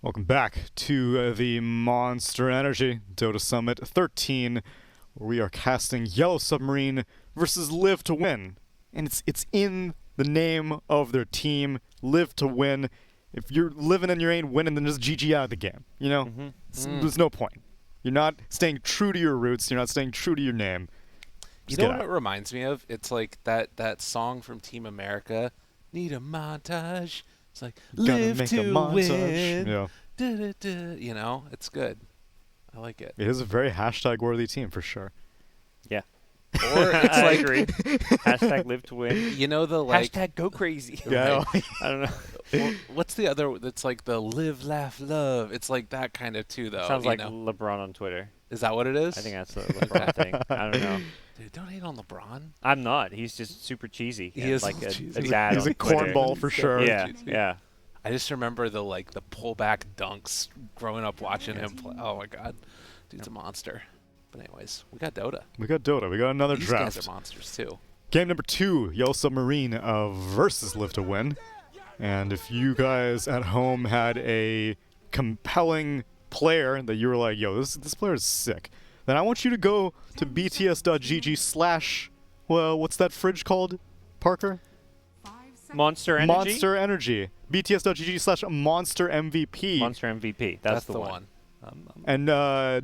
Welcome back to the Monster Energy Dota Summit 13, where we are casting Yellow Submarine versus Live to Win. And it's in the name of their team, Live to Win. If you're living and you ain't winning, then just GG out of the game. You know? There's no point. You're not staying true to your roots. You're not staying true to your name. You know what it reminds me of? It's like that song from Team America, Need a Montage. It's like, live to win. Yeah. You know, it's good. I like it. It is a very hashtag-worthy team, for sure. Yeah. Or it's I like, agree. Hashtag live to win. you know, the like, Hashtag go crazy. Yeah. I don't know. well, what's the other? It's like the live, laugh, love. It's like that kind of too, though. Sounds you like know? LeBron on Twitter. Is that what it is? I think that's the LeBron thing. I don't know. Dude, don't hate on LeBron. I'm not. He's just super cheesy. He is like a cheesy. dad He's on a Twitter. cornball for sure. Yeah, cheesy. yeah. I just remember the pullback dunks growing up watching him play. Oh my god, dude's a monster. But anyways, we got Dota. We got Dota. We got another These draft. guys are monsters too. Game number 2, Yellow Submarine versus Live to Win. And if you guys at home had a compelling player that you were like, yo, this player is sick, then I want you to go to bts.gg/ well, what's that fridge called, Parker? Monster Energy. Monster Energy. bts.gg/ Monster MVP. Monster MVP. That's the one. And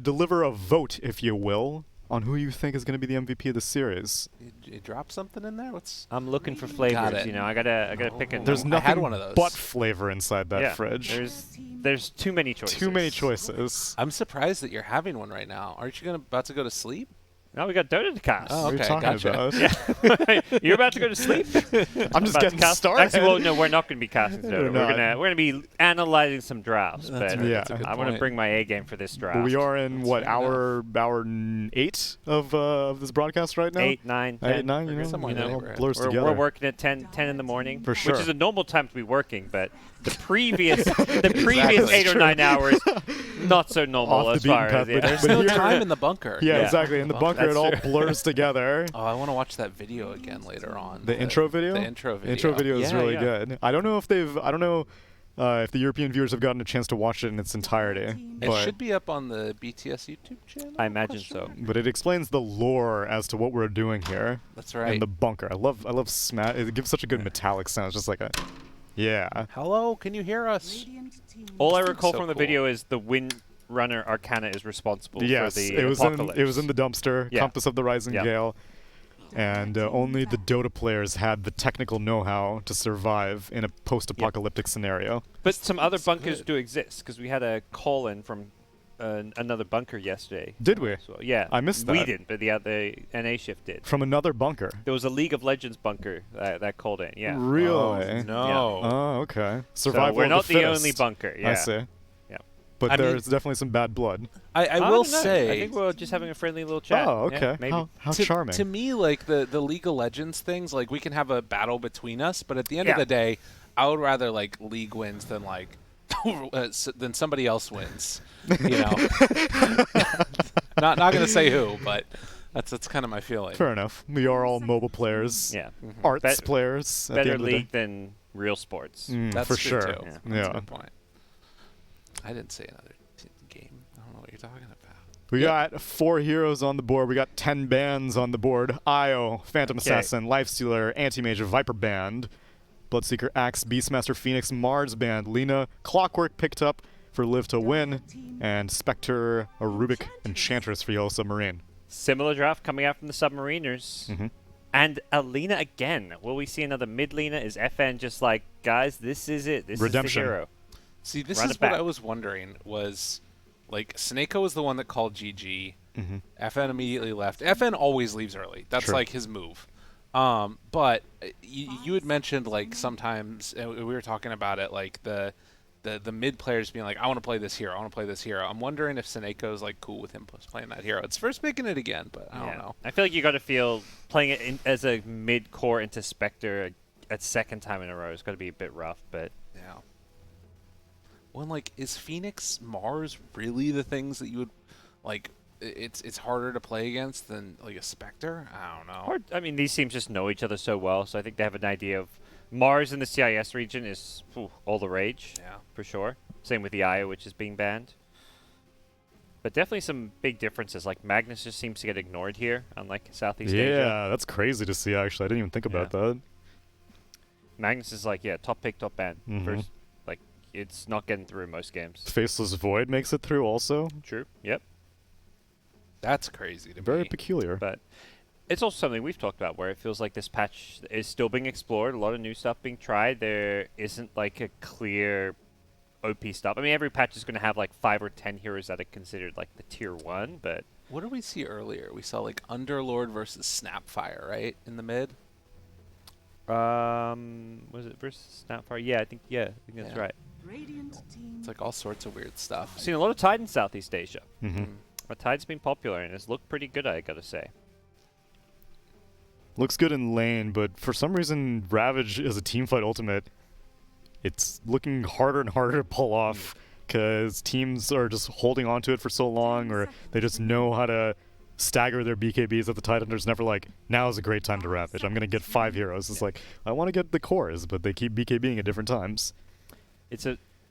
deliver a vote, if you will, on who you think is going to be the MVP of the series. You drop something in there? I'm looking for flavors. You know, I gotta pick a. There's I nothing had one of those. but flavor inside that yeah, fridge. There's too many choices. Too many choices. I'm surprised that you're having one right now. Aren't you about to go to sleep? No, we got Dota to cast. Oh, What are you okay, talking gotcha. about? Yeah. You're about to go to sleep? I'm just About to getting cast? started. Actually, well, no, we're not going to be casting We're Dota. not. We're gonna be analyzing some drafts. That's but right, Yeah. that's a good I want to point. bring my A game for this draft. But we are in, what, fair hour 8 of this broadcast right now? 8, 9, 10. 8, 9, you know? somewhere You in that know, neighborhood. blurs We're together. working at 10 in the morning, For sure. which is a normal time to be working, but the previous 8 or 9 hours, not so normal Off the as beaten far path, as but There's But no here- time in the bunker. Yeah, Yeah. exactly. In the bunker, That's it all true. blurs together. Oh, I want to watch that video again later on. The intro video? The intro video. Intro video is Yeah, really yeah. good. I don't know if if the European viewers have gotten a chance to watch it in its entirety. It But, should be up on the BTS YouTube channel. I imagine so. but it explains the lore as to what we're doing here That's right. in the bunker. I love smash. It gives such a good metallic sound. It's just like a, yeah. Hello, can you hear us? All I recall So from the cool. video is the Wind Runner Arcana is responsible Yes, for the it was apocalypse. in the dumpster, Yeah. Compass of the Rising Yeah. Gale, and only the Dota players had the technical know-how to survive in a post-apocalyptic scenario. But some other That's bunkers good. do exist, because we had a call-in from another bunker yesterday. Did we? So, yeah. I missed We that. didn't, but the other NA shift did. From another bunker. There was a League of Legends bunker that called in, yeah. Really? Oh, no. Oh, okay. So Survival we're of not the the fittest. only bunker, yeah. I see. Yeah. But I mean- there's definitely some bad blood. I I will don't know. say. I think we're just having a friendly little chat. Oh, Yeah, okay. maybe. How to, charming. To me, like the League of Legends things, like we can have a battle between us, but at the end of Yeah. the day, I would rather like League wins than like than somebody else wins. You know, not gonna say who, but that's kind of my feeling. Fair enough. We are all mobile players. Yeah. Arts Bet- players. at the Better end of the day. league than real sports. That's for true sure. too. Yeah. That's Yeah. a good point. I didn't say another game. I don't know what you're talking about. We Yeah. got 4 heroes on the board. We got 10 bands on the board. Io, Phantom Okay. Assassin, Lifestealer, Anti-Mage, Viper Band, Bloodseeker, Axe, Beastmaster, Phoenix, Mars Band, Lena, Clockwork picked up for Live to Win, and Spectre, a Rubik, Enchantress for Yellow Submarine. Similar draft coming out from the Submariners. Mhm. And Alina again. Will we see another mid Lena? Is FN just like, guys, this is it. This Redemption. is the hero. See, this Run is it what back. I was wondering was, like, Snako was the one that called GG. FN immediately left. FN always leaves early. That's Sure. like his move. But you had mentioned like sometimes we were talking about it, like the mid players being like, I want to play this hero. I want to play this hero. I'm wondering if Saneko's like cool with him playing that hero. It's first picking it again, but I don't know. I feel like you got to feel playing it as a mid core into Spectre a second time in a row is got to be a bit rough, but Yeah. Well, like, is Phoenix Mars really the things that you would like? It's harder to play against than like a Spectre. I don't know. or, I mean, these teams just know each other so well, so I think they have an idea of Mars in the CIS region is all the rage, Yeah. for sure. Same with the Aya, which is being banned. But definitely some big differences. Like Magnus just seems to get ignored here, unlike Southeast Asia. Yeah, that's crazy to see, actually. I didn't even think about that. Magnus is like, top pick, top ban. Mhm. First, like, it's not getting through most games. Faceless Void makes it through also. True. Yep. That's crazy to Very me. peculiar. But it's also something we've talked about where it feels like this patch is still being explored, a lot of new stuff being tried. There isn't like a clear OP stuff. I mean, every patch is going to have like 5 or 10 heroes that are considered like the tier 1, but... What did we see earlier? We saw like Underlord versus Snapfire, right? In the mid? Was it versus Snapfire? Yeah, I think that's right. It's like all sorts of weird stuff. I've seen a lot of Tide in Southeast Asia. Mm-hmm. But Tide's been popular and it's looked pretty good, I gotta say. Looks good in lane, but for some reason, Ravage is a teamfight ultimate. It's looking harder and harder to pull off because teams are just holding on to it for so long, or they just know how to stagger their BKBs at the Tidehunter's never like, now is a great time to Ravage. I'm going to get 5 heroes. It's like, I want to get the cores, but they keep BKBing at different times. It's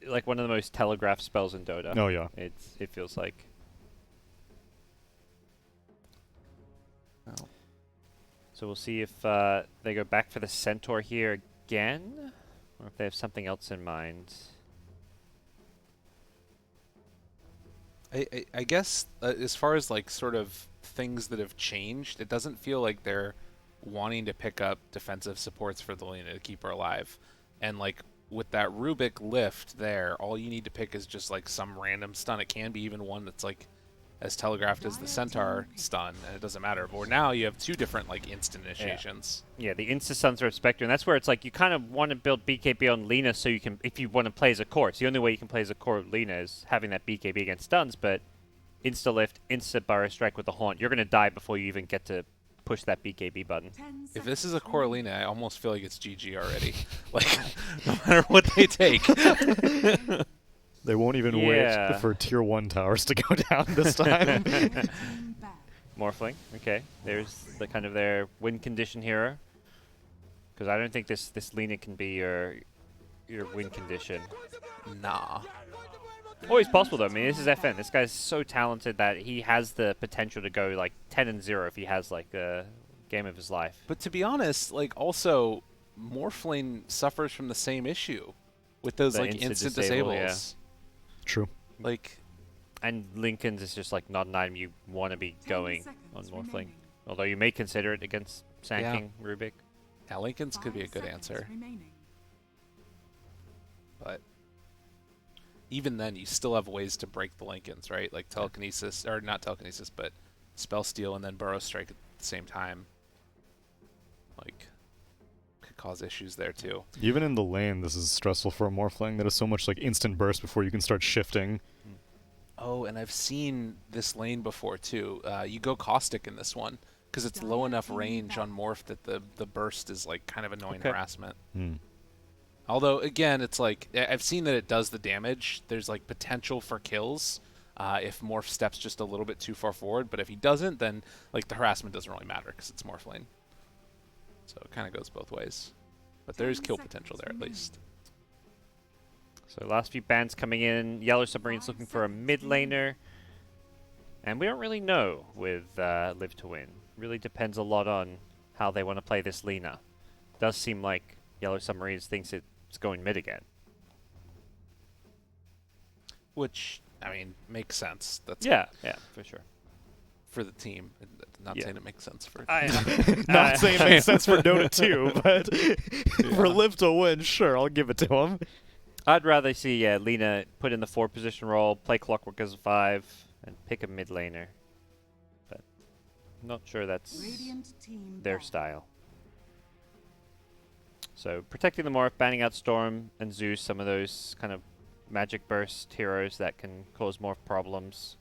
like one of the most telegraphed spells in Dota. Oh, yeah. It feels like. Oh. So we'll see if they go back for the Centaur here again, or if they have something else in mind. I guess as far as like sort of things that have changed, it doesn't feel like they're wanting to pick up defensive supports for the Lina to keep her alive. And like with that Rubik lift there, all you need to pick is just like some random stun. It can be even one that's like as telegraphed as the Centaur stun, and it doesn't matter. But now you have 2 different like instant initiations. Yeah, the insta-stuns are Spectre, and that's where it's like you kind of want to build BKB on Lina so you can, if you want to play as a core. It's the only way you can play as a core of Lina is having that BKB against stuns, but insta-lift, insta-burrow strike with the Haunt, you're going to die before you even get to push that BKB button. If this is a core Lina, I almost feel like it's GG already. Like, no matter what they take. They won't even wait for tier 1 towers to go down this time. Morphling, okay. There's the kind of their win condition hero. Because I don't think this Lina can be your win condition. Nah. Always possible though. I mean, this is FN. This guy's so talented that he has the potential to go like 10-0 if he has like a game of his life. But to be honest, like also Morphling suffers from the same issue with those The like instant disable, disables. True. Like, and Lincoln's is just like not an item you want to be going on Morphling. Although you may consider it against Sanking Rubik. yeah, Lincoln's could be a good answer. But even then, you still have ways to break the Lincolns, right? Like telekinesis, or not telekinesis, but spell steal and then burrow strike at the same time. Like, could cause issues there too. Even in the lane, this is stressful for a Morphling. That is so much like instant burst before you can start shifting. Oh, and I've seen this lane before too. You go caustic in this one because it's low enough range on morph that the burst is like kind of annoying harassment. Although again, it's like I've seen that it does the damage. There's like potential for kills if morph steps just a little bit too far forward. But if he doesn't, then like the harassment doesn't really matter because it's morph lane. So it kind of goes both ways. But there is kill potential there at least. So last few bans coming in. Yellow Submarine's looking for a mid laner. And we don't really know with Live to Win. Really depends a lot on how they want to play this Lina. Does seem like Yellow Submarines thinks it's going mid again. Which, I mean, makes sense. That's yeah, for sure. For the team. Not saying it makes sense for... Not saying it makes sense for Dota 2, but for Live to Win, sure, I'll give it to him. I'd rather see Lina put in the 4 position role, play Clockwork as a 5, and pick a mid laner. But I'm not sure that's their style. So protecting the Morph, banning out Storm and Zeus, some of those kind of magic burst heroes that can cause Morph problems.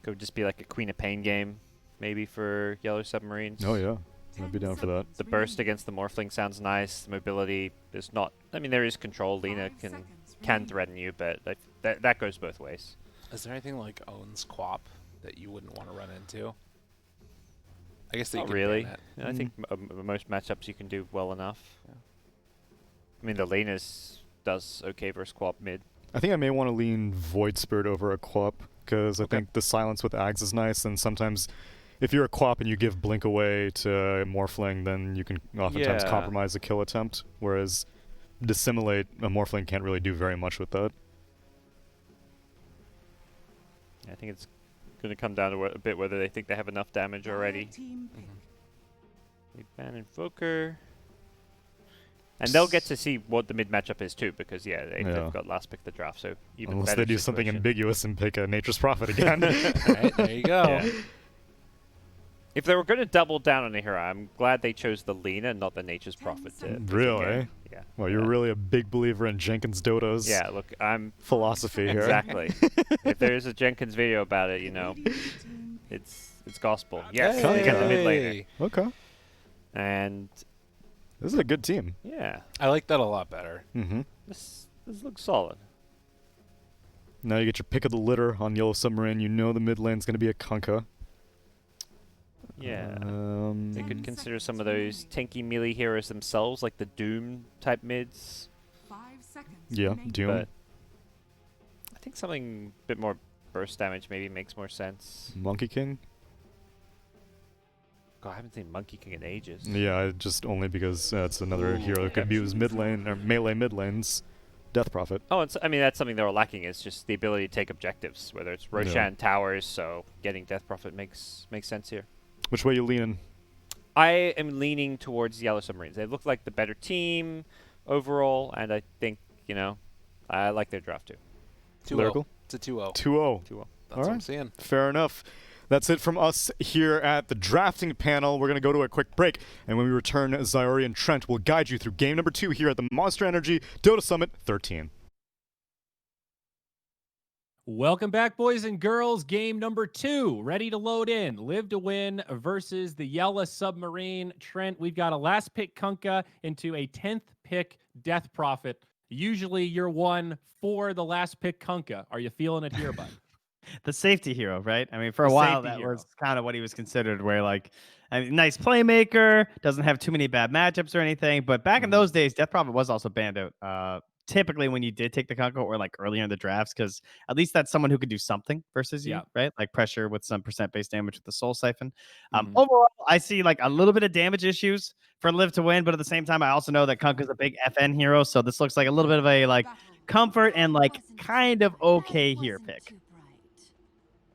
Could just be like a Queen of Pain game, maybe for Yellow Submarines. Oh yeah, I'd be down for that. The burst against the Morphling sounds nice. The mobility is not... I mean, there is control. Lina can threaten you, but that goes both ways. Is there anything like Owen's Quap that you wouldn't want to run into? I guess they Not could really. ban it. I think most matchups you can do well enough. Yeah. I mean, the Linus does okay versus co-op mid. I think I may want to lean Void Spirit over a co-op, because I think the silence with Ags is nice, and sometimes if you're a co-op and you give Blink away to Morphling, then you can oftentimes Yeah. compromise a kill attempt, whereas Dissimulate, a Morphling can't really do very much with that. I think it's going to come down to a bit whether they think they have enough damage already. They ban Invoker. And they'll get to see what the mid matchup is too, because they've got last pick the draft, so even Unless better they do something situation. ambiguous and pick a Nature's Prophet again. Right, there you go. Yeah. If they were going to double down on a hero, I'm glad they chose the Lina, not the Nature's Prophet. Really? Yeah. Well, you're really a big believer in Jenkins Dota's Yeah, look, I'm philosophy here. exactly. If there is a Jenkins video about it, it's gospel. Yes, they get the mid laner. Okay. And This is a good team. yeah, I like that a lot better. Mm-hmm. this looks solid. Now you get your pick of the litter on Yellow Submarine. You know the mid lane's going to be a Kunkka. Yeah. Um, They could consider some of those tanky melee heroes themselves, like the Doom type mids. yeah, Doom. But I think something a bit more burst damage maybe makes more sense. Monkey King? God, I haven't seen Monkey King in ages. Yeah, just only because it's another hero that could abuse mid lane or melee mid lanes. Death Prophet. Oh, I mean, that's something they were lacking, is just the ability to take objectives, whether it's Roshan towers, so getting Death Prophet makes sense here. Which way you leaning? I am leaning towards Yellow Submarines. They look like the better team overall, and I think, I like their draft too. 2-0. Lyrical? It's a 2-0. 2-0. 2-0. That's what I'm seeing. Fair enough. That's it from us here at the drafting panel. We're going to go to a quick break, and when we return, Zyori and Trent will guide you through game number 2 here at the Monster Energy Dota Summit 13. Welcome back, boys and girls. Game number 2, ready to load in. Live to win versus the Yellow Submarine. Trent, we've got a last pick Kunkka into a 10th pick Death Prophet. Usually you're one for the last pick Kunkka. Are you feeling it here, bud? The safety hero, right? I mean, for a The while safety that hero. was kind of what he was considered, where nice playmaker, doesn't have too many bad matchups or anything. But back in those days, Death Prophet was also banned out. Typically, when you did take the Kunkka or earlier in the drafts, because at least that's someone who could do something versus you, Yeah. right? Like pressure with some percent-based damage with the Soul Siphon. Overall, I see a little bit of damage issues for Live to win, but at the same time, I also know that Kunkka's a big FN hero, so this looks like a little bit of a comfort and kind of okay here pick.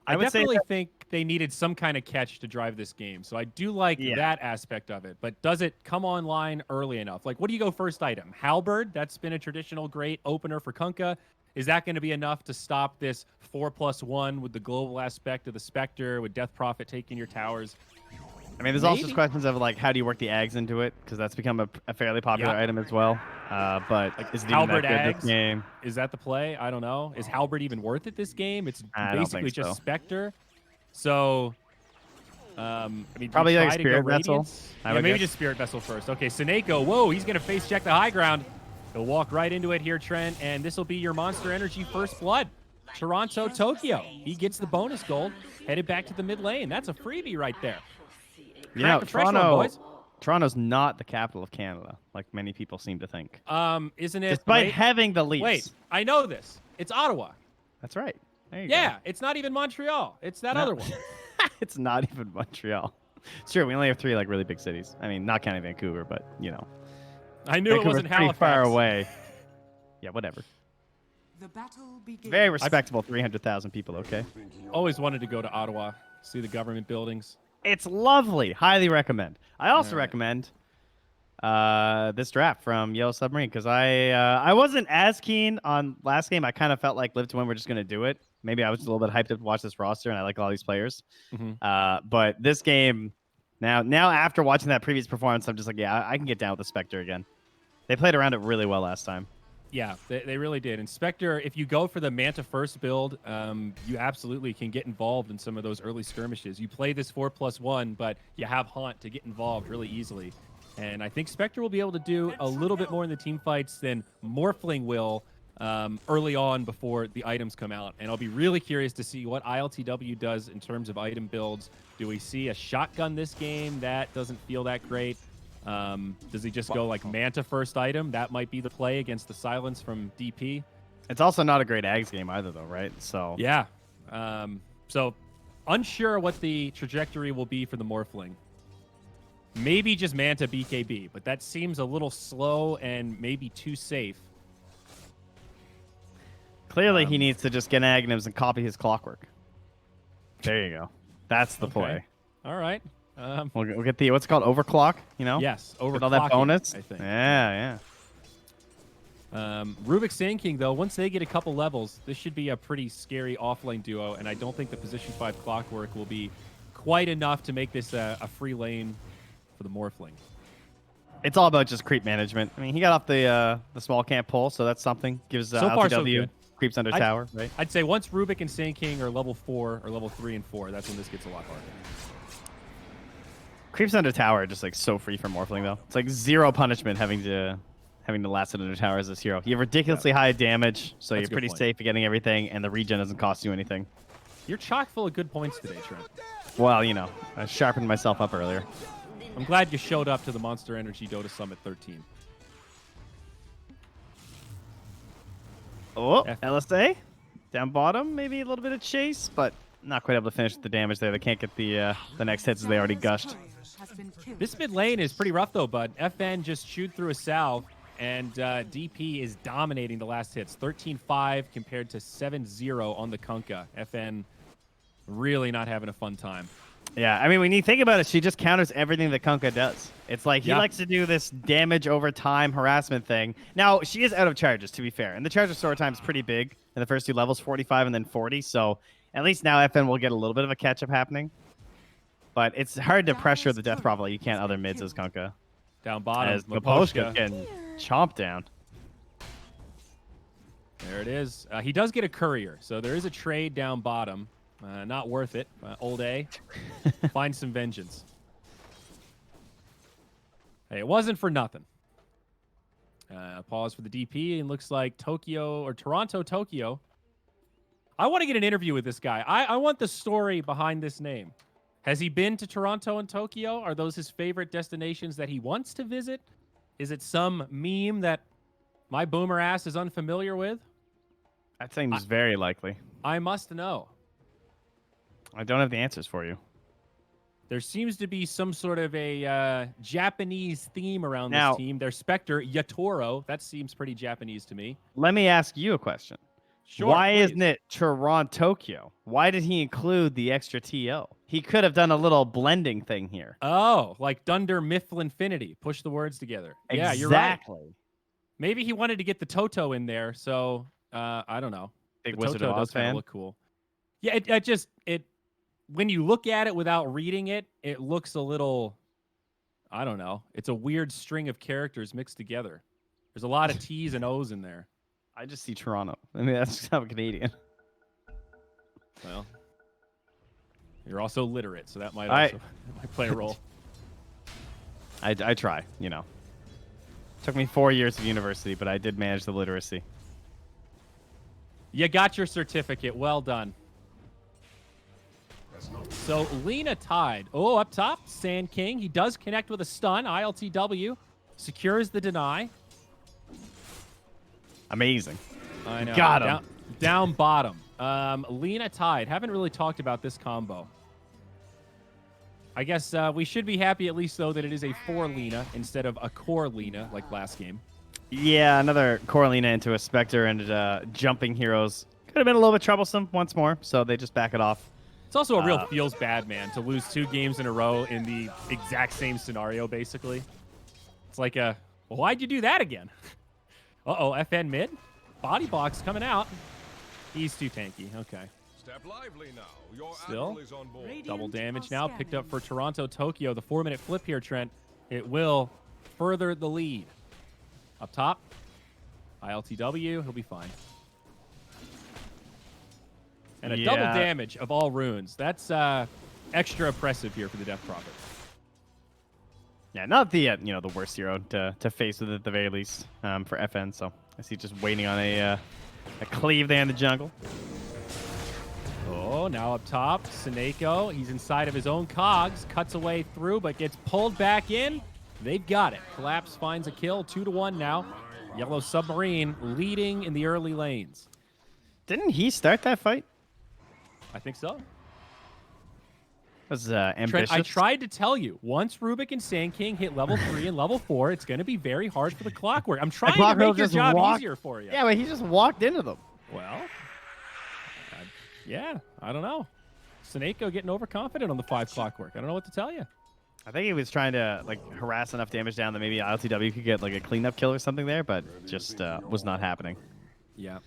I would say definitely think they needed some kind of catch to drive this game. So I do like that aspect of it. But does it come online early enough? What do you go first item? Halberd, that's been a traditional great opener for Kunkka. Is that going to be enough to stop this 4+1 with the global aspect of the Spectre, with Death Prophet taking your towers? I mean, there's also just questions of how do you work the Ags into it, because that's become a fairly popular item as well. But is it even Halberd that good Ags? this game? Is that the play? I don't know. Is Halberd even worth it this game? It's I don't basically think just so. Spectre. So, I mean, Probably do you like try to Spirit go Vessel, Radiance? I Yeah, would maybe guess. just Spirit Vessel first. Okay, Seneko. Whoa, he's going to face check the high ground. He'll walk right into it here, Trent, and this will be your Monster Energy first blood. Toronto, Tokyo. He gets the bonus gold, headed back to the mid lane. That's a freebie right there. Crack the fresh one, boys. Toronto's not the capital of Canada, like many people seem to think. Isn't it? Despite wait, having the Leafs. wait, I know this. It's Ottawa. That's right. There you Yeah, go. it's not even Montreal. It's that No. other one. It's not even Montreal. Sure, we only have 3 really big cities. I mean, not counting Vancouver, but I knew it Vancouver's wasn't pretty Halifax. far away. Yeah, whatever. The battle begins. Very respectable 300,000 people, okay? Always wanted to go to Ottawa, see the government buildings. It's lovely. Highly recommend. I also recommend this draft from Yellow Submarine, because I wasn't as keen on last game. I kind of felt like Live to Win were just going to do it. Maybe I was a little bit hyped up to watch this roster, and I like all these players. But this game, now after watching that previous performance, I'm just like, yeah, I can get down with the Spectre again. They played around it really well last time. Yeah, they really did. And Spectre, if you go for the Manta first build, you absolutely can get involved in some of those early skirmishes. You play this 4+1, but you have Haunt to get involved really easily. And I think Spectre will be able to do a little bit more in the team fights than Morphling will early on before the items come out. And I'll be really curious to see what ILTW does in terms of item builds. Do we see a shotgun this game? That doesn't feel that great. Does he just go like Manta first item? That might be the play against the silence from DP. It's also not a great Ags game either, though, right? So Yeah. So unsure what the trajectory will be for the Morphling. Maybe just Manta BKB, but that seems a little slow and maybe too safe. clearly he needs to just get Agnums and copy his clockwork. There you go. That's the play. All right. We'll get the, what's it called, overclock, you know? Yes, overclocking, Get all that bonus. I think. Yeah. Rubik Sand King, though, once they get a couple levels, this should be a pretty scary offlane duo, and I don't think the position 5 clockwork will be quite enough to make this a free lane for the Morphling. It's all about just creep management. I mean, he got off the small camp pull, so that's something. Gives So far, so LTW good. creeps under tower, right? I'd say once Rubik and Sand King are level 4 or level 3 and 4, that's when this gets a lot harder. Creeps under tower are just like so free from Morphling though. It's like zero punishment having to last it under tower as this hero. You have ridiculously high damage, so That's a you're good pretty point. safe at getting everything, and the regen doesn't cost you anything. You're chock full of good points today, Trent. Well, you know, I sharpened myself up earlier. I'm glad you showed up to the Monster Energy Dota Summit 13. Oh, F- LSA down bottom, maybe a little bit of chase, but not quite able to finish with the damage there. They can't get the next hits as they already gushed. This mid lane is pretty rough, though, bud. FN just chewed through a salve, and DP is dominating the last hits. 13-5 compared to 7-0 on the Kunkka. FN really not having a fun time. Yeah, I mean, when you think about it, she just counters everything that Kunkka does. It's like he likes to do this damage over time harassment thing. Now, she is out of charges, to be fair, and the charge restore time is pretty big in the first two levels, 45 and then 40, so at least now FN will get a little bit of a catch-up happening. But it's hard to pressure the Death Prophet like you can other mids as Kunkka. Down bottom, As Maposhka getting chomped down. There it is. He does get a courier, so there is a trade down bottom. Not worth it. Old A. Find some vengeance. Hey, it wasn't for nothing. Pause for the DP, and looks like Toronto, Tokyo. I want to get an interview with this guy. I want the story behind this name. Has he been to Toronto and Tokyo? Are those his favorite destinations that he wants to visit? Is it some meme that my boomer ass is unfamiliar with? That seems very likely. I must know. I don't have the answers for you. There seems to be some sort of a Japanese theme around Now- this team. Their Spectre, Yatoro. That seems pretty Japanese to me. Let me ask you a question. Sure, Why please. isn't it Toronto, Tokyo? Why did he include the extra TO? He could have done a little blending thing here. Oh, like Dunder Mifflin Infinity. Push the words together. Yeah, you're right. Exactly. Maybe he wanted to get the Toto in there, so I don't know. Big The Wizard Toto of Oz does kind fan. of look cool. Yeah, it when you look at it without reading it, it looks a little, I don't know. It's a weird string of characters mixed together. There's a lot of T's and O's in there. I just see Toronto. I mean, that's I'm Canadian. Well, you're also literate, so that might I- also might play a role. I try, you know. Took me 4 years of university, but I did manage the literacy. You got your certificate. Well done. So Lena tied. Oh, up top, Sand King. He does connect with a stun. ILTW secures the deny. Amazing. I know. Got him. Down bottom. Lena tied. Haven't really talked about this combo. I guess we should be happy at least, though, that it is a 4 Lena instead of a core Lena like last game. Yeah, another Coralina into a Spectre and jumping heroes. Could have been a little bit troublesome once more, so they just back it off. It's also a real feels bad, man, to lose 2 games in a row in the exact same scenario, basically. It's like, well, why'd you do that again? Uh-oh, FN mid. Body box coming out. He's too tanky. Okay. Step lively now. Your Still? admiral is on board. Double damage now. Picked up for Toronto, Tokyo. The 4-minute flip here, Trent. It will further the lead. Up top, ILTW. He'll be fine. And a double Yeah. damage of all runes. That's extra oppressive here for the Death Prophet. Yeah, not the the worst hero to face with at the very least for FN. So I see just waiting on a cleave there in the jungle. Oh, now up top, Seneko. He's inside of his own cogs. Cuts away through, but gets pulled back in. They've got it. Collapse finds a kill, 2-1 now. Yellow Submarine leading in the early lanes. Didn't he start that fight? I think so. Was ambitious. Trent, I tried to tell you, once Rubik and Sand King hit level 3 and level 4, it's going to be very hard for the Clockwork. I'm trying to make your job easier for you. Yeah, but he just walked into them. Well, yeah, I don't know. Seneko getting overconfident on the 5 Clockwork. I don't know what to tell you. I think he was trying to like harass enough damage down that maybe LTW could get like a cleanup kill or something there, but just was not happening. Yeah.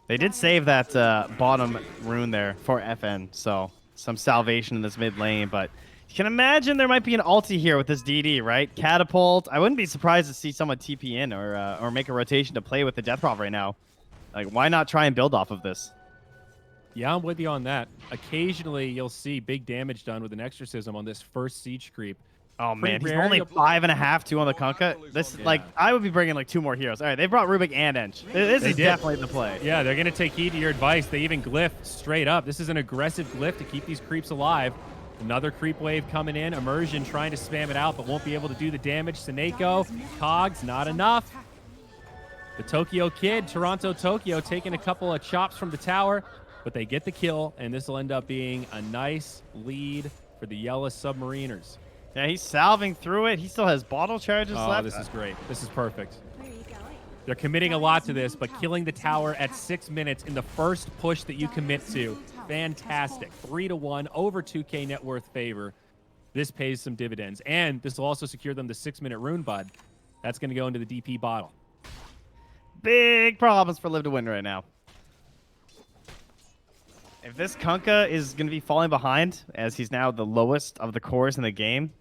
They did save that bottom rune there for FN, so some salvation in this mid lane, but you can imagine there might be an ulti here with this DD, right? Catapult. I wouldn't be surprised to see someone TP in or make a rotation to play with the Death Prop right now. Like, why not try and build off of this? Yeah, I'm with you on that. Occasionally, you'll see big damage done with an exorcism on this first siege creep. Oh man, Pretty he's rare. only 5.5, 2 on the Kunkka. This is like, I would be bringing like 2 more heroes. All right, they brought Rubik and Ench. This is did. definitely the play. Yeah, they're going to take heed to your advice. They even glyph straight up. This is an aggressive glyph to keep these creeps alive. Another creep wave coming in. Immersion trying to spam it out, but won't be able to do the damage. Seneko, Cogs, not enough. The Tokyo Kid, Toronto Tokyo, taking a couple of chops from the tower, but they get the kill, and this will end up being a nice lead for the Yellow Submariners. Yeah, he's salving through it. He still has bottle charges Oh, left. this is great. This is perfect. Where are you going? They're committing a lot to this, but killing the tower at 6 minutes in the first push that you commit to, fantastic. 3-1, over 2K net worth favor. This pays some dividends, and this will also secure them the 6-minute rune bud. That's going to go into the DP bottle. Big problems for Live to Win right now. If this Kunkka is going to be falling behind, as he's now the lowest of the cores in the game,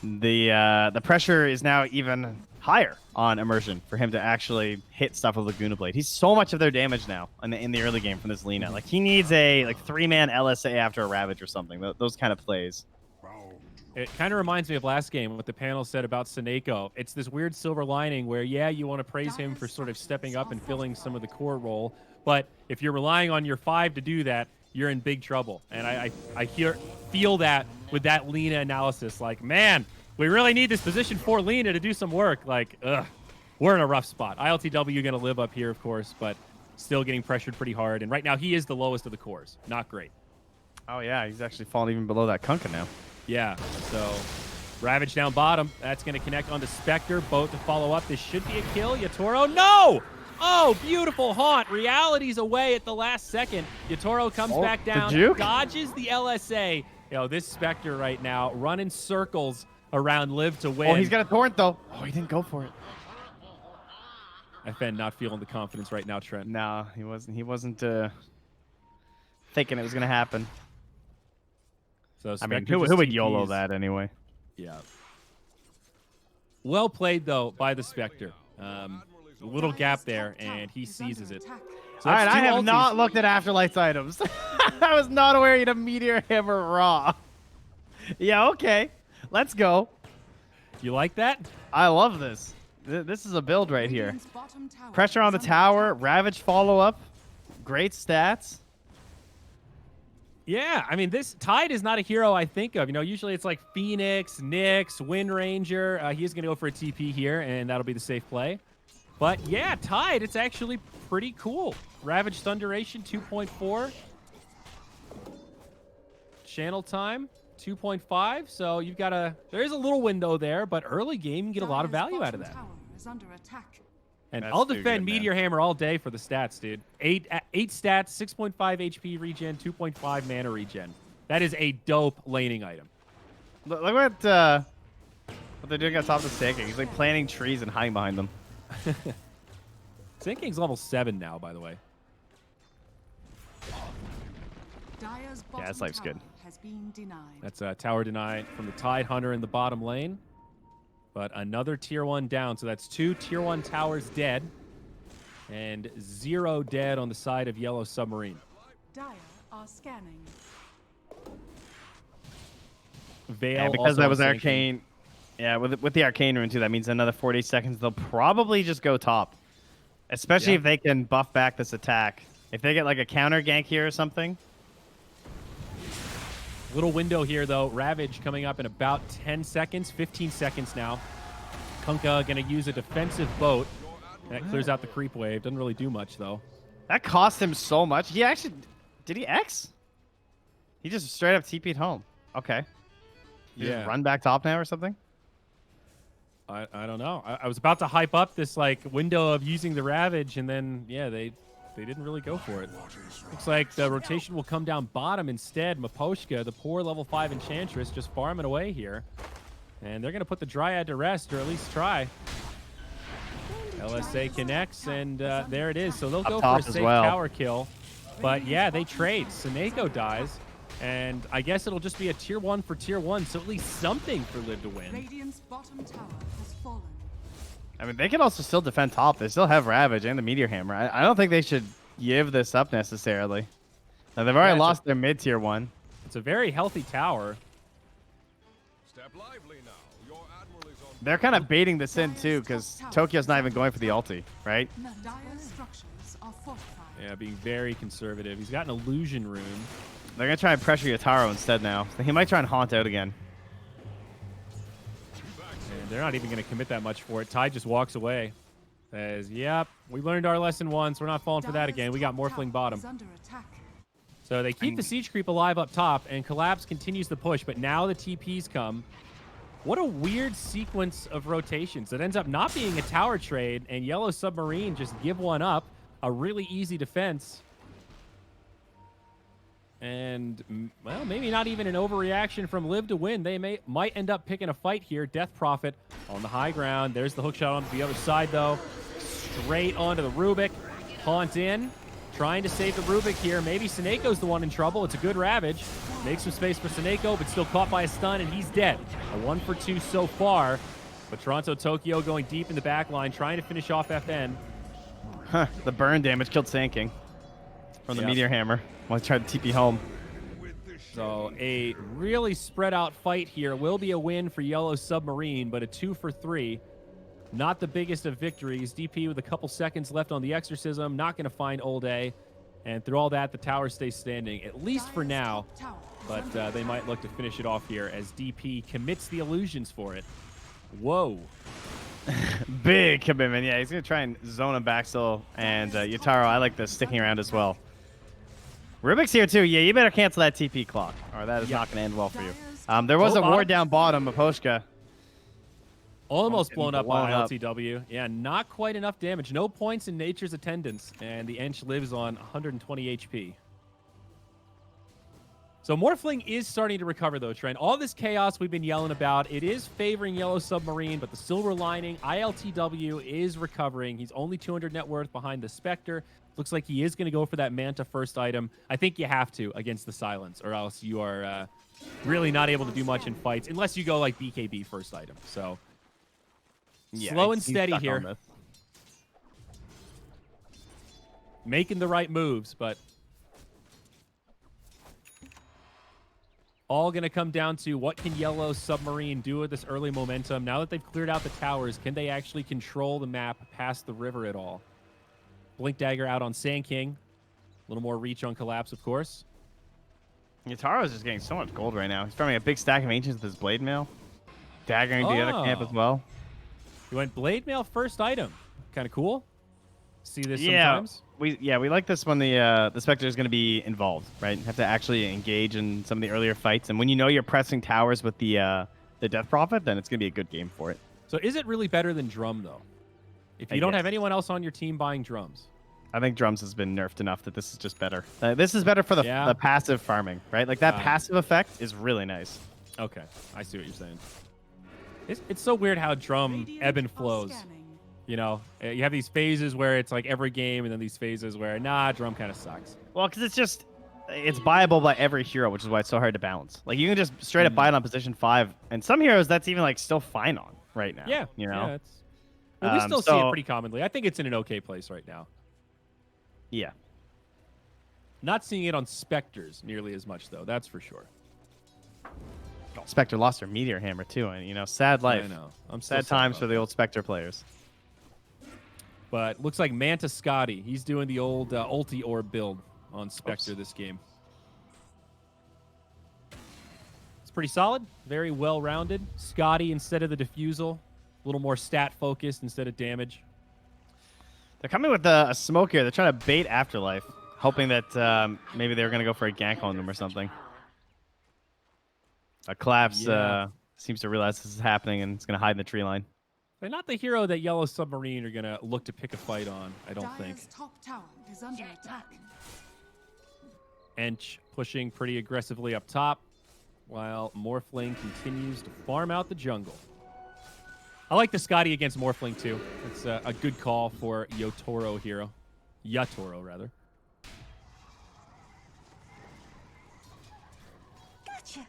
the pressure is now even higher on Immersion for him to actually hit stuff with Laguna Blade. He's so much of their damage now in the early game from this Lina. Like, he needs a 3-man LSA after a Ravage or something. Those kind of plays. It kind of reminds me of last game, what the panel said about Seneko. It's this weird silver lining wwhere, yeah, you want to praise him for sort of stepping up and filling some of the core role, but if you're relying on your 5 to do that, you're in big trouble. And I feel that with that Lina analysis. Like, man, we really need this position for Lina to do some work. Like, we're in a rough spot. ILTW going to live up here, of course, but still getting pressured pretty hard. And right now, he is the lowest of the cores. Not great. Oh, yeah, he's actually fallen even below that Kunkka now. Yeah, so Ravage down bottom. That's going to connect onto Spectre. Boat to follow up. This should be a kill. Yatoro, no! Oh, beautiful haunt. Reality's away at the last second. Yatoro comes back down, dodges the LSA. This Spectre right now running circles around Live to Win. Oh, he's got a torrent, though. Oh, he didn't go for it. FN not feeling the confidence right now, Trent. No, he wasn't. He wasn't thinking it was going to happen. So I mean, Spectre who just would YOLO TPs. that anyway? Yeah. Well played, though, by the Spectre. A little gap there, and he seizes it. So All right, that's I two have ultis. not looked at Afterlights items. I was not aware you had a Meteor Hammer Raw. Yeah, okay. Let's go. You like that? I love this. This is a build right here. Pressure on the tower, Ravage follow-up, great stats. Yeah, I mean, this Tide is not a hero I think of. Usually it's like Phoenix, Nyx, Wind Ranger. He's going to go for a TP here, and that'll be the safe play. But yeah, Tide, it's actually pretty cool. Ravage Thunderation, 2.4. Channel time, 2.5. So you've got there's a little window there, but early game, you can get a lot of value out of that. And That's I'll too defend good, man. Meteor Hammer all day for the stats, dude. 8 stats, 6.5 HP regen, 2.5 mana regen. That is a dope laning item. Look what they're doing on top of the Sand King. He's like planting trees and hiding behind them. Sand King's level 7 now, by the way. Yeah, this life's good. That's a tower deny from the Tide Hunter in the bottom lane. But another tier 1 down, so that's 2 tier 1 towers dead. And 0 dead on the side of Yellow Submarine. Dire are scanning. Veil Yeah, because also that was on Sand arcane. Yeah, with the arcane rune too, that means another 40 seconds. They'll probably just go top, especially if they can buff back this attack. If they get like a counter gank here or something. Little window here, though. Ravage coming up in about 10 seconds, 15 seconds now. Kunkka going to use a defensive boat. That clears out the creep wave. Doesn't really do much, though. That cost him so much. He actually... Did he X? He just straight up TP'd home. Okay. He just run back top now or something? I don't know. I was about to hype up this like window of using the Ravage, and then, yeah, they didn't really go for it. Looks like the rotation will come down bottom instead. Miposhka, the poor level 5 Enchantress, just farming away here. And they're going to put the Dryad to rest, or at least try. LSA connects, and there it is. So they'll go for a safe tower kill. But yeah, they trade. Seneko dies, and I guess it'll just be a tier 1 for tier 1, so at least something for Live to win. Radiant's bottom tower has fallen. I mean, they can also still defend top. They still have Ravage and the Meteor Hammer. I don't think they should give this up necessarily. Now, they've already lost their mid tier 1. It's a very healthy tower. Step lively now. Your admiral is on. They're kind of baiting this in too, because Tokyo's not even going for the ulti, right? Dire structures are fortified. Yeah, being very conservative. He's got an illusion rune. They're going to try and pressure Yataro instead now. He might try and haunt out again. And they're not even going to commit that much for it. Ty just walks away. Says, yep, we learned our lesson once. We're not falling for that again. We got Morphling bottom. So they keep the siege creep alive up top, and Collapse continues the push, but now the TPs come. What a weird sequence of rotations. That ends up not being a tower trade, and Yellow Submarine just give one up. A really easy defense. And, well, maybe not even an overreaction from Live to win. They might end up picking a fight here. Death Prophet on the high ground. There's the hook shot on the other side, though. Straight onto the Rubik. Haunt in. Trying to save the Rubik here. Maybe Seneco's the one in trouble. It's a good Ravage. Makes some space for Seneko, but still caught by a stun, and he's dead. A 1 for 2 so far. But Toronto Tokyo going deep in the back line, trying to finish off FN. Huh, the burn damage killed Sand King from the Meteor Hammer while he tried to TP home. So a really spread out fight here. Will be a win for Yellow Submarine, but a 2 for 3. Not the biggest of victories. DP with a couple seconds left on the Exorcism. Not going to find Old A. And through all that, the tower stays standing, at least for now. But they might look to finish it off here as DP commits the illusions for it. Whoa. Big commitment. Yeah, he's going to try and zone him back still. And Yutaro, I like this sticking around as well. Rubik's here too. Yeah, you better cancel that TP clock, or that is not going to end well for you. There was a ward down bottom of Poshka. Almost blown up by LTW. Yeah, not quite enough damage. No points in Nature's attendance, and the Ench lives on 120 HP. So Morphling is starting to recover, though, Trent. All this chaos we've been yelling about, it is favoring Yellow Submarine, but the silver lining, ILTW is recovering. He's only 200 net worth behind the Spectre. Looks like he is going to go for that Manta first item. I think you have to against the Silence, or else you are really not able to do much in fights, unless you go like BKB first item. So yeah, slow and steady here. Making the right moves, but all going to come down to what can Yellow Submarine do with this early momentum. Now that they've cleared out the towers, can they actually control the map past the river at all? Blink Dagger out on Sand King. A little more reach on Collapse, of course. Yutaro's just getting so much gold right now. He's farming a big stack of Ancients with his Blade Mail. Daggering the other camp as well. He went Blade Mail first item. Kind of cool. See this sometimes. We like this when the Spectre is going to be involved, right? You have to actually engage in some of the earlier fights. And when you know you're pressing towers with the Death Prophet, then it's going to be a good game for it. So is it really better than Drum, though? If you don't have anyone else on your team buying Drums. I think Drums has been nerfed enough that this is just better. This is better for the passive farming, right? Like that passive effect is really nice. Okay, I see what you're saying. It's so weird how Drum ebb and flows. You know, you have these phases where it's like every game, and then these phases where, Drum kind of sucks. Well, because it's buyable by every hero, which is why it's so hard to balance. Like, you can just straight up buy it on position 5, and some heroes that's even, like, still fine on right now. Yeah, you know? Yeah, we still see it pretty commonly. I think it's in an okay place right now. Yeah. Not seeing it on Spectres nearly as much, though. That's for sure. Spectre lost her Meteor Hammer, too, and, sad life. I know. Sad times for the old Spectre players. But looks like Manta Scotty. He's doing the old ulti orb build on Spectre this game. It's pretty solid. Very well-rounded. Scotty instead of the Diffusal. little more stat focused instead of damage. They're coming with a smoke here. They're trying to bait Afterlife, hoping that maybe they're going to go for a gank on them or something. A Collapse seems to realize this is happening and it's going to hide in the tree line. They're not the hero that Yellow Submarine are going to look to pick a fight on, I don't think. Dire's top tower is under attack. Ench pushing pretty aggressively up top, while Morphling continues to farm out the jungle. I like the Scotty against Morphling, too. It's a good call for Yotoro hero. Yatoro, rather. Gotcha.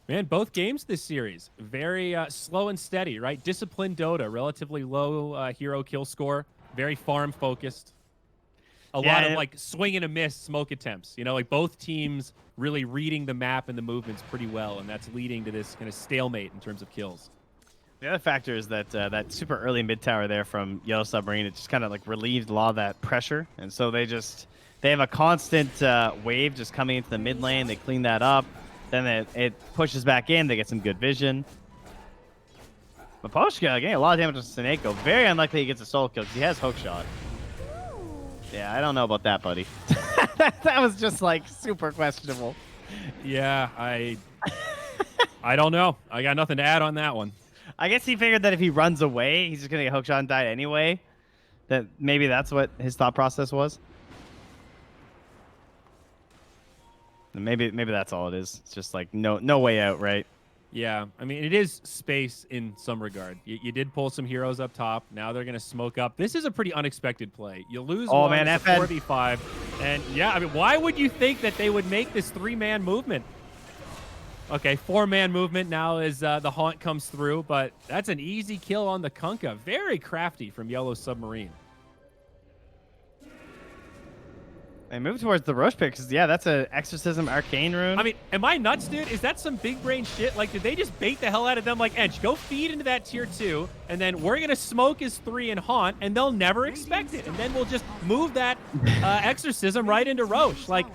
Man, both games this series, very slow and steady, right? Disciplined Dota, relatively low hero kill score, very farm-focused. A lot of, like, swing and a miss smoke attempts. You know, like, both teams really reading the map and the movements pretty well, and that's leading to this kind of stalemate in terms of kills. The other factor is that that super early mid tower there from Yellow Submarine, it just kind of like relieved a lot of that pressure, and so they have a constant wave just coming into the mid lane. They clean that up, then it pushes back in. They get some good vision. But Poshka getting a lot of damage to Seneko. Very unlikely he gets a solo kill because he has hook shot. Yeah, I don't know about that, buddy. that was just like super questionable. Yeah, I don't know. I got nothing to add on that one. I guess he figured that if he runs away, he's just gonna get hookshot and die anyway. That maybe that's what his thought process was. And maybe that's all it is. It's just like no way out, right? Yeah, I mean, it is space in some regard. You did pull some heroes up top. Now they're going to smoke up. This is a pretty unexpected play. You lose one, man, it's a 4v5. And yeah, I mean, why would you think that they would make this 3-man movement? Okay, 4-man movement now as the Haunt comes through, but that's an easy kill on the Kunkka. Very crafty from Yellow Submarine. They move towards the Roche pick because, yeah, that's an Exorcism Arcane rune. I mean, am I nuts, dude? Is that some big brain shit? Like, did they just bait the hell out of them? Like, Edge, go feed into that tier 2, and then we're going to smoke his 3 and Haunt, and they'll never expect it. And then we'll just move that Exorcism right into Roche. Like,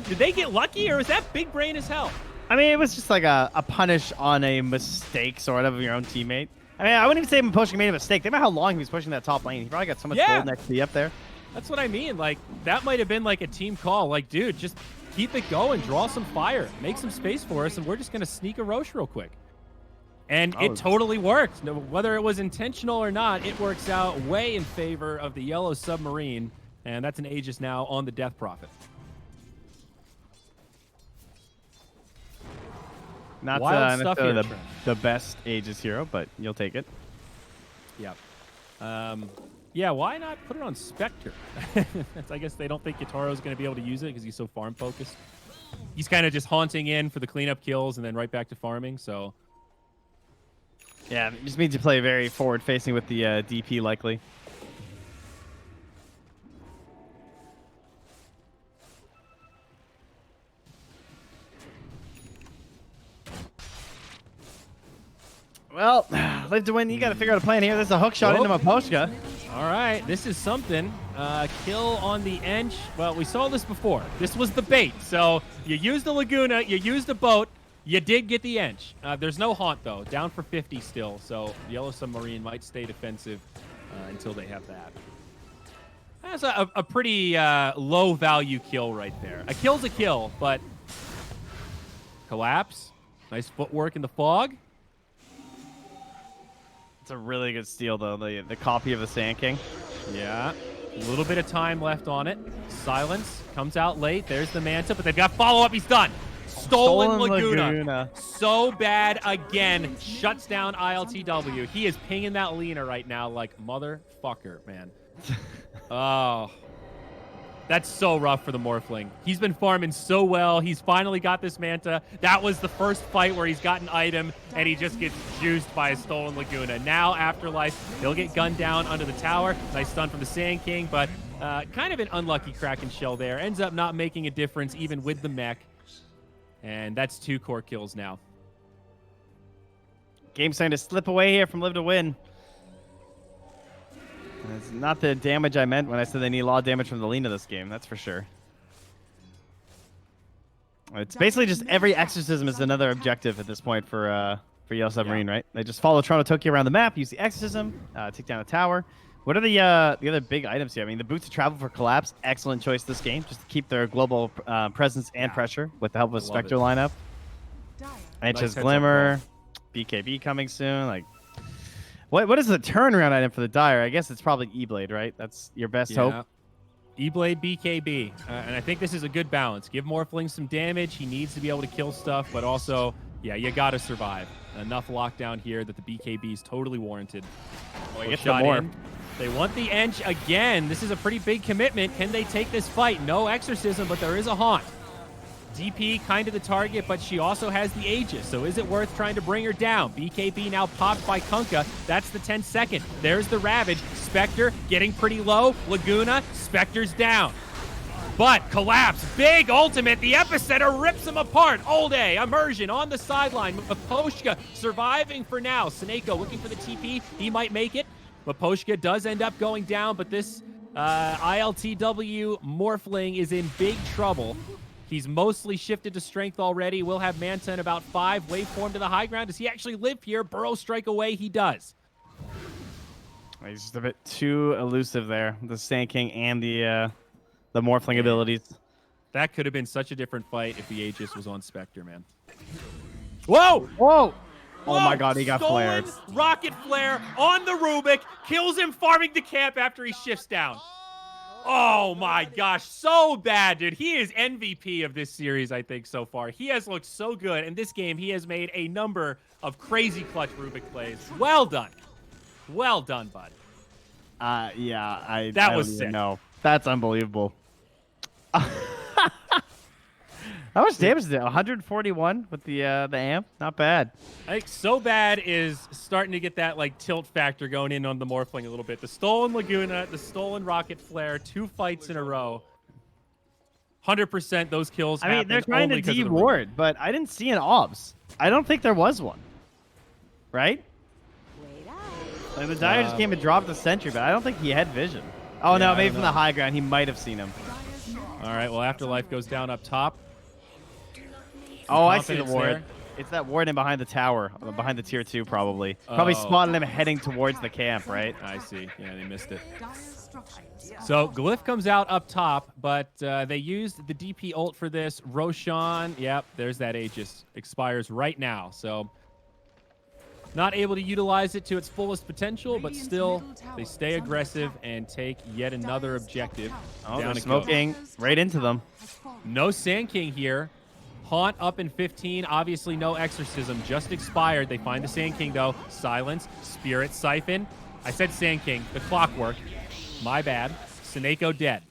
did they get lucky, or is that big brain as hell? I mean, it was just like a punish on a mistake, sort of your own teammate. I mean, I wouldn't even say Pushing made a mistake. Think about how long he was pushing that top lane. He probably got so much gold next to you up there. That's what I mean. Like, that might have been like a team call. Like, dude, just keep it going. Draw some fire. Make some space for us, and we're just going to sneak a Roche real quick. And it totally worked. Whether it was intentional or not, it works out way in favor of the Yellow Submarine. And that's an Aegis now on the Death Prophet. Not Wild stuff necessarily here, the best Aegis hero, but you'll take it. Yep. Yeah, why not put it on Spectre? I guess they don't think Yotoro's going to be able to use it because he's so farm-focused. He's kind of just haunting in for the cleanup kills and then right back to farming, so... Yeah, it just means you play very forward-facing with the DP, likely. Well, Live to Win, you got to figure out a plan here. There's a hook shot into Maposhka. All right, this is something. Kill on the Ench. Well, we saw this before. This was the bait. So you used the Laguna, you used the boat, you did get the Ench. There's no Haunt, though. Down for 50 still, so Yellow Submarine might stay defensive until they have that. That's a pretty low-value kill right there. A kill's a kill, but... Collapse. Nice footwork in the fog. It's a really good steal, though, the copy of the Sand King. Yeah. A little bit of time left on it. Silence comes out late. There's the Manta, but they've got follow-up. He's done. Stolen Laguna. So bad again. Shuts down ILTW. He is pinging that Lina right now like motherfucker, man. Oh. That's so rough for the Morphling. He's been farming so well. He's finally got this Manta. That was the first fight where he's got an item, and he just gets juiced by a stolen Laguna. Now, Afterlife, he'll get gunned down under the tower. Nice stun from the Sand King, but kind of an unlucky Kraken shell there. Ends up not making a difference even with the mech. And that's 2 core kills now. Game's starting to slip away here from Live to Win. It's not the damage I meant when I said they need a lot of damage from the Lina this game, that's for sure. It's basically just every exorcism is another objective at this point for for Yellow Submarine, right? They just follow Toronto Tokyo around the map, use the Exorcism, take down a tower. What are the other big items here? I mean, the Boots of Travel for Collapse, excellent choice this game, just to keep their global presence and pressure with the help of Spectre lineup. Anxious Glimmer, BKB coming soon. Like, what is the turnaround item for the Dire? I guess it's probably E-Blade, right? That's your best hope. E-Blade BKB, and I think this is a good balance. Give Morphling some damage. He needs to be able to kill stuff, but also, yeah, you got to survive. Enough lockdown here that the BKB is totally warranted. Oh, get some more. They want the Ench again. This is a pretty big commitment. Can they take this fight? No Exorcism, but there is a Haunt. DP kind of the target, but she also has the Aegis, so is it worth trying to bring her down? BKB now popped by Kunkka. That's the 10-second. There's the Ravage. Spectre getting pretty low. Laguna, Spectre's down. But Collapse, big ultimate. The Epicenter rips him apart. All day, Immersion on the sideline. Maposhka surviving for now. Seneko looking for the TP. He might make it. Maposhka does end up going down, but this ILTW Morphling is in big trouble. He's mostly shifted to strength already. We'll have Manta in about 5. Waveform to the high ground. Does he actually live here? Burrow strike away. He does. He's just a bit too elusive there. The Sand King and the Morphling abilities. That could have been such a different fight if the Aegis was on Spectre, man. Whoa! Whoa! Oh my god, he got Stolen flared. Rocket Flare on the Rubik. Kills him farming the camp after he shifts down. Oh my gosh, so bad, dude. He is MVP of this series, I think, so far. He has looked so good. In this game, he has made a number of crazy clutch Rubik plays. Well done. Well done, bud. Yeah, I That I was don't sick. even know. That's unbelievable. How much damage did it? 141 with the amp? Not bad. I think so bad is starting to get that like tilt factor going in on the Morphling a little bit. The stolen Laguna, the stolen Rocket Flare, 2 fights in a row. 100% those kills I mean, they're trying to de-ward, but I didn't see an obs. I don't think there was one. Right? Like, the Dire just came and dropped the sentry, but I don't think he had vision. Oh, no, maybe from the high ground. He might have seen him. All right, well, Afterlife goes down up top. Oh, I see the Confidence ward. there. It's that ward in behind the tower, behind the tier 2 probably. Probably spotted him heading towards the camp, right? I see. Yeah, they missed it. So Glyph comes out up top, but they used the DP ult for this. Roshan, yep, there's that Aegis. Expires right now, so not able to utilize it to its fullest potential, but still they stay aggressive and take yet another objective. Oh, down they're to smoking right into them. No Sand King here. Haunt up in 15. Obviously, no Exorcism. Just expired. They find the Sand King, though. Silence. Spirit Siphon. I said Sand King. The Clockwork. My bad. Seneko dead.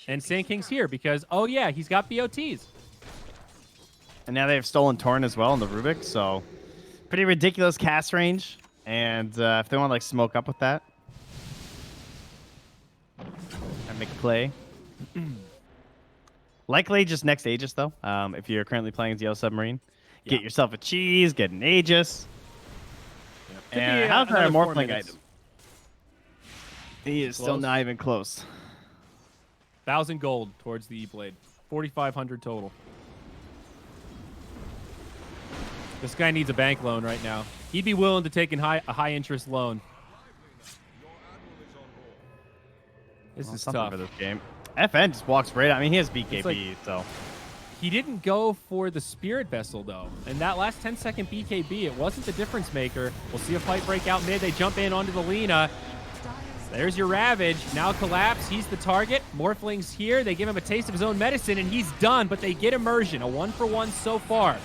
And Sand King's here because, oh, yeah, he's got BOTs. And now they have stolen Torn as well in the Rubik, so pretty ridiculous cast range. And if they want to like smoke up with that and make a play. Likely just next Aegis, though. If you're currently playing as Yellow Submarine, get yourself a cheese, get an Aegis. Could And be, how's that a another 4 Morphling minutes. item? He is still Close. not even close. 1,000 gold towards the E-Blade. 4,500 total. This guy needs a bank loan right now. He'd be willing to take a high-interest loan. This is Something tough. for this game. FN just walks right. I mean, he has BKB, like- so. He didn't go for the Spirit Vessel, though. And that last 10-second BKB, it wasn't the difference maker. We'll see a fight break out mid. They jump in onto the Lina. There's your Ravage. Now Collapse. He's the target. Morphling's here. They give him a taste of his own medicine, and he's done, but they get Immersion. A 1-for-1 so far.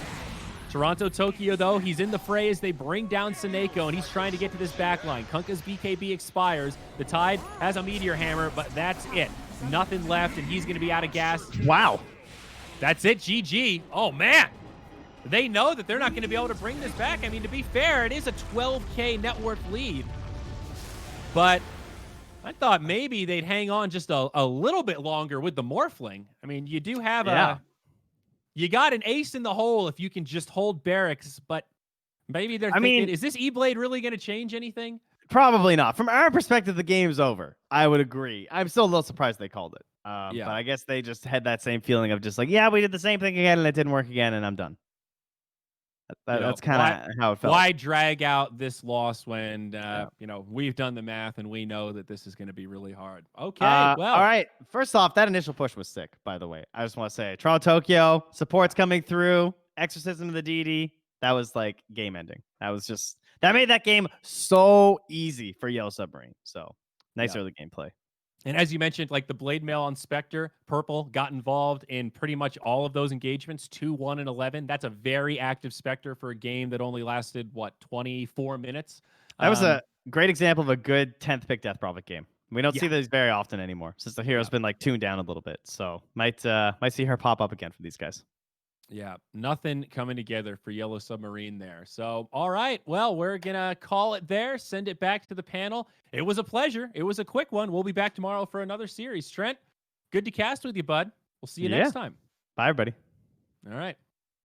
Toronto Tokyo, though, he's in the fray as they bring down Seneko, and he's trying to get to this backline. Kunkka's BKB expires. The Tide has a Meteor Hammer, but that's it. Nothing left, and he's going to be out of gas. Wow. That's it, GG. Oh, man. They know that they're not going to be able to bring this back. I mean, to be fair, it is a 12K net worth lead. But I thought maybe they'd hang on just a little bit longer with the Morphling. I mean, you do have you got an ace in the hole if you can just hold barracks, but maybe they're thinking, is this E-Blade really going to change anything? Probably not. From our perspective, the game's over. I would agree. I'm still a little surprised they called it. But I guess they just had that same feeling of just like, yeah, we did the same thing again and it didn't work again and I'm done. That's kind of how it felt. Why drag out this loss when we've done the math and we know that this is going to be really hard? Okay, well, all right. First off, that initial push was sick. By the way, I just want to say, Toronto Tokyo support's coming through. Exorcism of the DD. That was like game ending. That made that game so easy for Yellow Submarine. So nice early gameplay. And as you mentioned, like the blade mail on Spectre, Purple got involved in pretty much all of those engagements, 2, 1, and 11. That's a very active Spectre for a game that only lasted, 24 minutes? That was a great example of a good 10th pick Death Prophet game. We don't see these very often anymore since the hero's been like tuned down a little bit. So might see her pop up again for these guys. Yeah, nothing coming together for Yellow Submarine there. So, all right. Well, we're going to call it there, send it back to the panel. It was a pleasure. It was a quick one. We'll be back tomorrow for another series. Trent, good to cast with you, bud. We'll see you next time. Bye, everybody. All right.